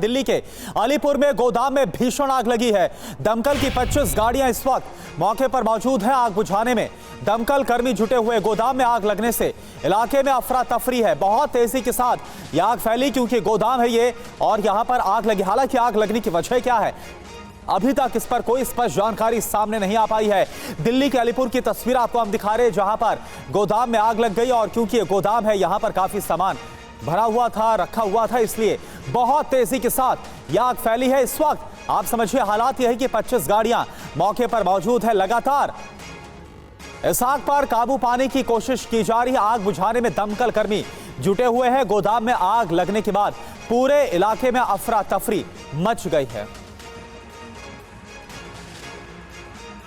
दिल्ली के अलीपुर में गोदाम में भीषण आग लगी है। दमकल की 25 गाड़ियां इस वक्त मौके पर मौजूद हैं आग बुझाने में। दमकल कर्मी जुटे हुए। गोदाम में आग लगने से इलाके में अफरा तफरी है। बहुत तेजी के साथ यह आग फैली क्योंकि गोदाम है ये और यहां पर आग लगी। हालांकि आग लगने की वजह क्या है अभी तक इस पर कोई स्पष्ट जानकारी सामने नहीं आ पाई है। दिल्ली के अलीपुर की तस्वीर आपको हम दिखा रहे हैं जहां पर गोदाम में आग लग गई और क्योंकि ये गोदाम है यहां पर काफी सामान भरा हुआ था, रखा हुआ था, इसलिए बहुत तेजी के साथ यह आग फैली है। इस वक्त आप समझिए हालात यह है कि 25 गाड़ियां मौके पर मौजूद है। लगातार इस आग पर काबू पाने की कोशिश की जा रही है। आग बुझाने में दमकल कर्मी जुटे हुए हैं। गोदाम में आग लगने के बाद पूरे इलाके में अफरा तफरी मच गई है।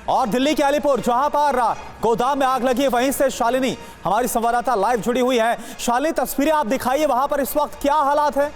और दिल्ली के अलीपुर जहां पर गोदाम में आग लगी है वहीं से शालिनी हमारी संवाददाता लाइव जुड़ी हुई है। शालिनी तस्वीरें आप दिखाइए, वहां पर इस वक्त क्या हालात है?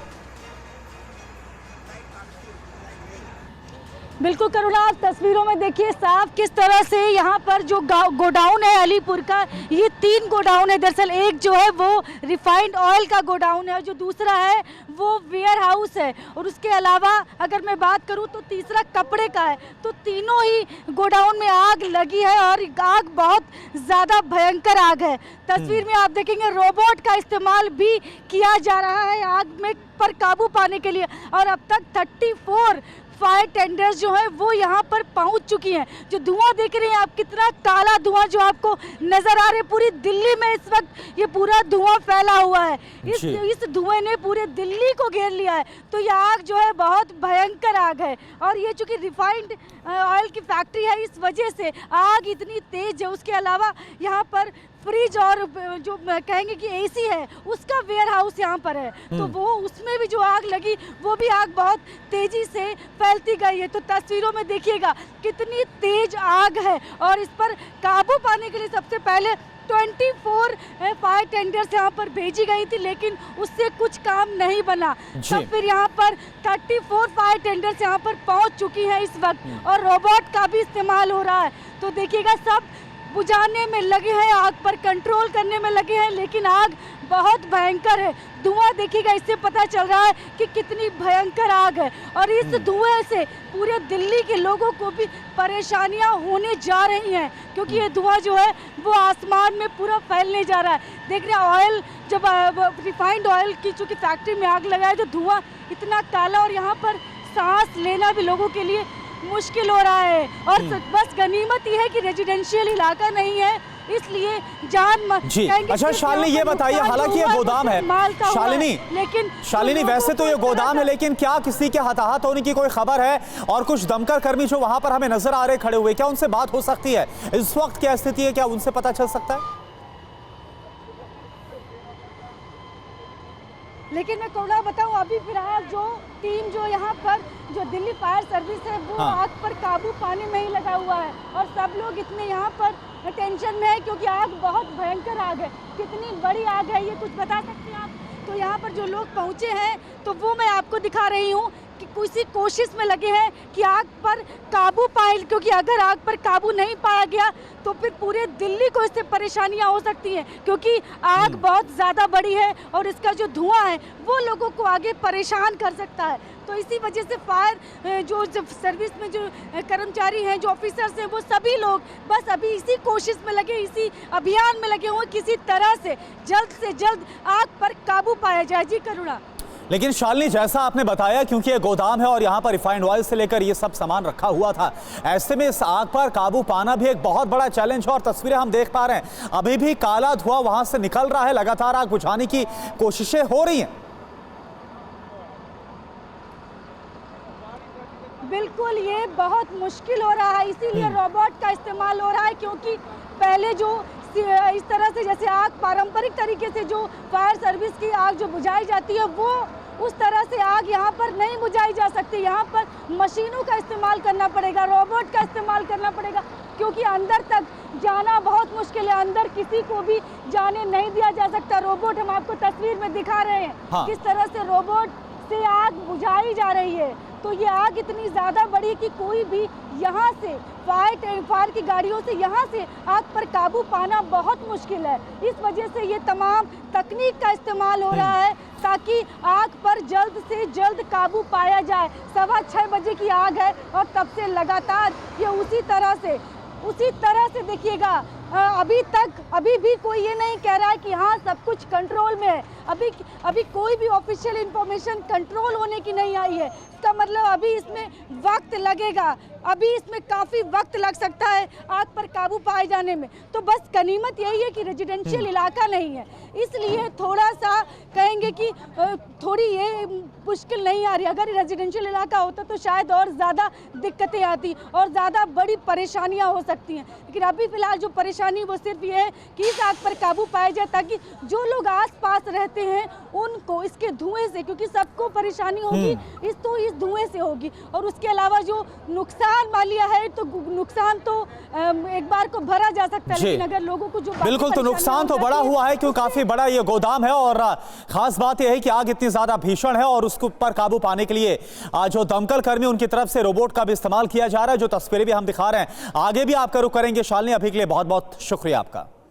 बिल्कुल करुणा, आप तस्वीरों में देखिए साफ किस तरह से यहाँ पर जो गोडाउन है अलीपुर का, ये 3 गोडाउन है। दरअसल एक जो है वो रिफाइंड ऑयल का गोडाउन है और जो दूसरा है वो वेयर हाउस है और उसके अलावा अगर मैं बात करूँ तो तीसरा कपड़े का है। तो तीनों ही गोडाउन में आग लगी है और आग बहुत ज़्यादा भयंकर आग है। तस्वीर में आप देखेंगे रोबोट का इस्तेमाल भी किया जा रहा है आग में पर काबू पाने के लिए और अब तक 34 फायर टेंडर्स जो है वो यहाँ पर पहुँच चुकी हैं। जो धुआं देख रहे हैं आप, कितना काला धुआं जो आपको नजर आ रहा है, पूरी दिल्ली में इस वक्त ये पूरा धुआं फैला हुआ है। इस धुएं ने पूरे दिल्ली को घेर लिया है। तो ये आग जो है बहुत भयंकर आग है और ये चूंकि रिफाइंड ऑयल की फैक्ट्री है इस वजह से आग इतनी तेज है। उसके अलावा यहाँ पर फ्रिज और जो कहेंगे कि एसी है उसका वेयर हाउस यहाँ पर है, तो वो उसमें भी जो आग लगी वो भी आग बहुत तेजी से फैलती गई है। तो तस्वीरों में देखिएगा कितनी तेज आग है और इस पर काबू पाने के लिए सबसे पहले 24 फायर टेंडर्स यहाँ पर भेजी गई थी लेकिन उससे कुछ काम नहीं बना। तब फिर यहाँ पर 34 फायर टेंडर्स यहाँ पर पहुँच चुकी हैं इस वक्त और रोबोट का भी इस्तेमाल हो रहा है। तो देखिएगा सब बुझाने में लगे हैं, आग पर कंट्रोल करने में लगे हैं, लेकिन आग बहुत भयंकर है। धुआं देखिएगा, इससे पता चल रहा है कि कितनी भयंकर आग है और इस धुएं से पूरे दिल्ली के लोगों को भी परेशानियां होने जा रही हैं क्योंकि ये धुआं जो है वो आसमान में पूरा फैलने जा रहा है। देख रहे हैं ऑयल, जब रिफाइंड ऑयल की चूँकि फैक्ट्री में आग लगा है तो धुआं इतना काला और यहाँ पर सांस लेना भी लोगों के लिए मुश्किल हो रहा है। और बस गनीमत ही है कि रेजिडेंशियल इलाका नहीं है इसलिए जान जी। अच्छा शालिनी ये बताइए, हालांकि ये गोदाम है शालिनी वैसे तो ये गोदाम है लेकिन क्या किसी के हताहत होने की कोई खबर है? और कुछ दमकल कर्मी जो वहां पर हमें नजर आ रहे खड़े हुए, क्या उनसे बात हो सकती है? इस वक्त क्या स्थिति है, क्या उनसे पता चल सकता है? लेकिन मैं करुणा बताऊं, अभी फिलहाल जो टीम जो यहाँ पर जो दिल्ली फायर सर्विस है वो आग पर काबू पाने में ही लगा हुआ है और सब लोग इतने यहाँ पर टेंशन में है क्योंकि आग बहुत भयंकर आग है। कितनी बड़ी आग है ये कुछ बता सकते हैं आप? तो यहाँ पर जो लोग पहुँचे हैं तो वो मैं आपको दिखा रही हूँ कि किसी कोशिश में लगे हैं कि आग पर काबू पाए, क्योंकि अगर आग पर काबू नहीं पाया गया तो फिर पूरे दिल्ली को इससे परेशानियां हो सकती हैं क्योंकि आग बहुत ज़्यादा बड़ी है और इसका जो धुआं है वो लोगों को आगे परेशान कर सकता है। तो इसी वजह से फायर जो सर्विस में जो कर्मचारी हैं, जो ऑफिसर्स हैं, वो सभी लोग बस अभी इसी कोशिश में लगे, इसी अभियान में लगे हुए किसी तरह से जल्द आग पर काबू पाया जाए। जी करुणा। लेकिन शालिनी जैसा आपने बताया, क्योंकि ये गोदाम है और यहाँ पर रिफाइंड ऑयल से लेकर ये सब सामान रखा हुआ था, ऐसे में इस आग पर काबू पाना भी एक बहुत बड़ा चैलेंज है और तस्वीरें हम देख पा रहे हैं अभी भी काला धुआं वहां से निकल रहा है। लगातार आग बुझाने की कोशिशें हो रही हैं। बिल्कुल, ये बहुत मुश्किल हो रहा है, इसीलिए रोबोट का इस्तेमाल हो रहा है क्योंकि पहले जो इस तरह से जैसे आग पारंपरिक तरीके से जो फायर सर्विस की आग जो बुझाई जाती है वो उस तरह से आग यहाँ पर नहीं बुझाई जा सकती। यहाँ पर मशीनों का इस्तेमाल करना पड़ेगा, रोबोट का इस्तेमाल करना पड़ेगा क्योंकि अंदर तक जाना बहुत मुश्किल है, अंदर किसी को भी जाने नहीं दिया जा सकता। रोबोट हम आपको तस्वीर में दिखा रहे हैं किस तरह से रोबोट से आग बुझाई जा जा रही है। तो ये आग इतनी ज़्यादा बढ़ी कि कोई भी यहाँ से फायर की गाड़ियों से यहाँ से आग पर काबू पाना बहुत मुश्किल है। इस वजह से ये तमाम तकनीक का इस्तेमाल हो रहा है ताकि आग पर जल्द से जल्द काबू पाया जाए। 6:15 बजे की आग है और तब से लगातार ये उसी तरह से देखिएगा, अभी भी कोई ये नहीं कह रहा है कि हाँ सब कुछ कंट्रोल में है। अभी कोई भी ऑफिशियल इंफॉर्मेशन कंट्रोल होने की नहीं आई है। इसका मतलब अभी इसमें वक्त लगेगा, अभी इसमें काफ़ी वक्त लग सकता है आग पर काबू पाए जाने में। तो बस गनीमत यही है कि रेजिडेंशियल इलाका नहीं है, इसलिए थोड़ा सा कहेंगे कि थोड़ी ये मुश्किल नहीं आ रही। अगर रेजिडेंशियल इलाका होता तो शायद और ज़्यादा दिक्कतें आती और ज़्यादा बड़ी परेशानियां हो सकती हैं। लेकिन अभी फ़िलहाल जो परेशानी वो सिर्फ ये है कि इस आग पर काबू पाया जाए ताकि जो लोग आस-पास रहते हैं उनको इसके धुएं से, क्योंकि सबको परेशानी होगी इस धुएं से होगी। और उसके अलावा जो नुकसान मालिया है तो नुकसान तो एक बार को भरा जा सकता है, लेकिन अगर लोगों को जो बिल्कुल, तो नुकसान तो बड़ा हुआ है क्योंकि काफी बड़ा ये गोदाम है और खास बात यह है कि आग इतनी ज्यादा भीषण है और उसके ऊपर काबू पाने के लिए जो दमकल कर्मी उनकी तरफ से रोबोट का भी इस्तेमाल किया जा रहा है, जो तस्वीरें भी हम दिखा रहे हैं। आगे भी आपका रुख करेंगे शालिनी, अभी के लिए बहुत बहुत शुक्रिया आपका।